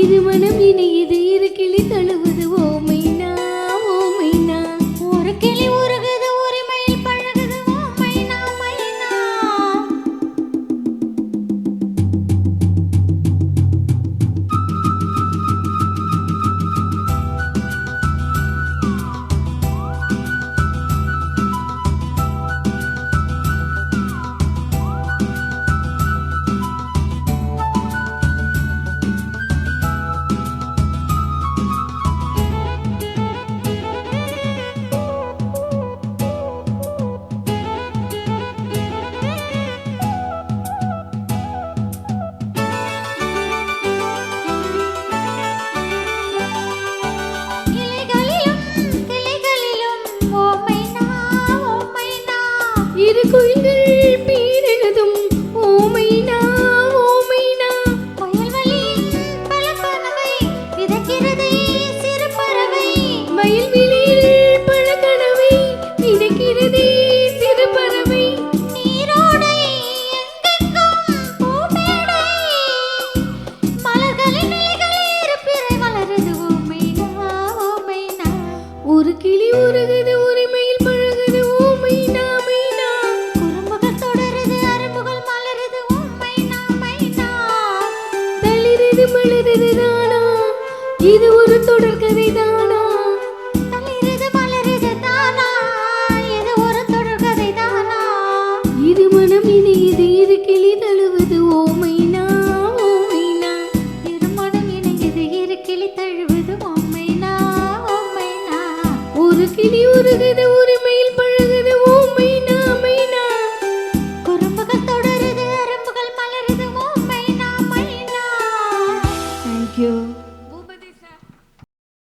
இது மனம் இணையது இரு கிளி தழுவது ஓமைனா ஓமைனா. ஒரு கிளி உருகுது உரிமையில் பழகுது ஓமைனா மைனா. இரு குயில்கள் பீரெழுதும் ஓமைனா ஓமைனா. வயல்வெளியில் பல பறவை விதைக்கிறதே சிறு பறவை. வயல்வெளியில் பல கனவை விதைக்கிறதே சிறு பறவை. நீரோடை எங்கெங்கும் பூமேடை. மலர்களின் இலைகளில் இருப்பிறை மலருது ஓமைனா ஓமைனா. ஒரு கிளி உருகுது உரிமையில் பழகுது ஓமைனா மைனா. குறும்புகள் தொடருது அரும்புகள் மலருது ஓமைனா மைனா. தளிரது மலருது தானா இது ஒரு தொடர்கதை தானா. தளிருது மலருது தானா இது ஒரு தொடர்கதை தானா. இது மனம் இணையது இரு கிளி தழுவது ஓமைனா ஓமைனா. இருமனம் இணையது இரு கிளி தழுவது ஓமைனா ஓமைனா. ஒரு கிளி உருகுது